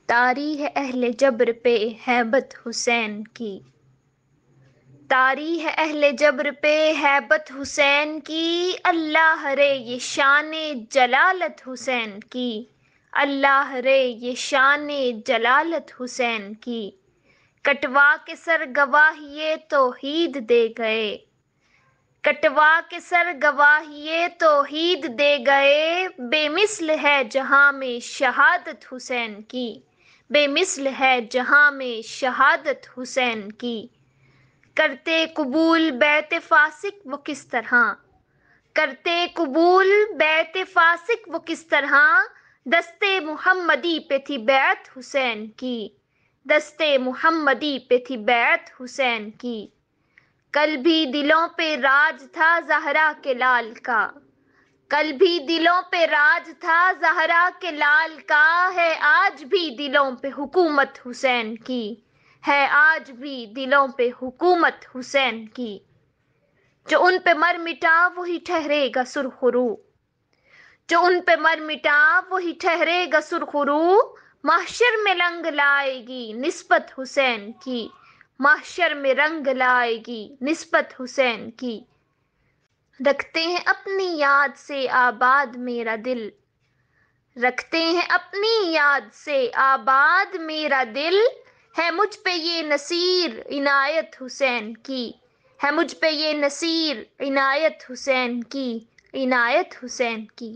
طاری ہے اہل جبر پہ ہیبت حسین کی، طاری ہے اہل جبر پہ ہیبت حسین کی، اللہ رے یہ شان جلالت حسین کی، اللہ رے یہ شان جلالت حسین کی، کٹوا کے سر گواہیے توحید دے گئے، کٹوا کے سر گواہیے توحید دے گئے، بے مثل ہے جہاں میں شہادت حسین کی، بے مثل ہے جہاں میں شہادت حسین کی، کرتے قبول بیت فاسق وہ کس طرح، کرتے قبول بیت فاسق وہ کس طرح، دستے محمدی پہ تھی بیعت حسین کی، دستے محمدی پہ تھی بیعت حسین کی، کل بھی دلوں پہ راج تھا زہرا کے لال کا، کل بھی دلوں پہ راج تھا زہرا کے لال کا، ہے آج بھی دلوں پہ حکومت حسین کی، ہے آج بھی دلوں پہ حکومت حسین کی، جو ان پہ مر مٹا وہی ٹھہرے گا سرخرو، جو ان پہ مر مٹا وہی ٹھہرے گا سرخرو، محشر میں رنگ لائے گی نسبت حسین کی، محشر میں رنگ لائے گی نسبت حسین کی، رکھتے ہیں اپنی یاد سے آباد میرا دل، رکھتے ہیں اپنی یاد سے آباد میرا دل، ہے مجھ پہ یہ نصیر عنایت حسین کی، ہے مجھ پہ یہ نصیر عنایت حسین کی، عنایت حسین کی۔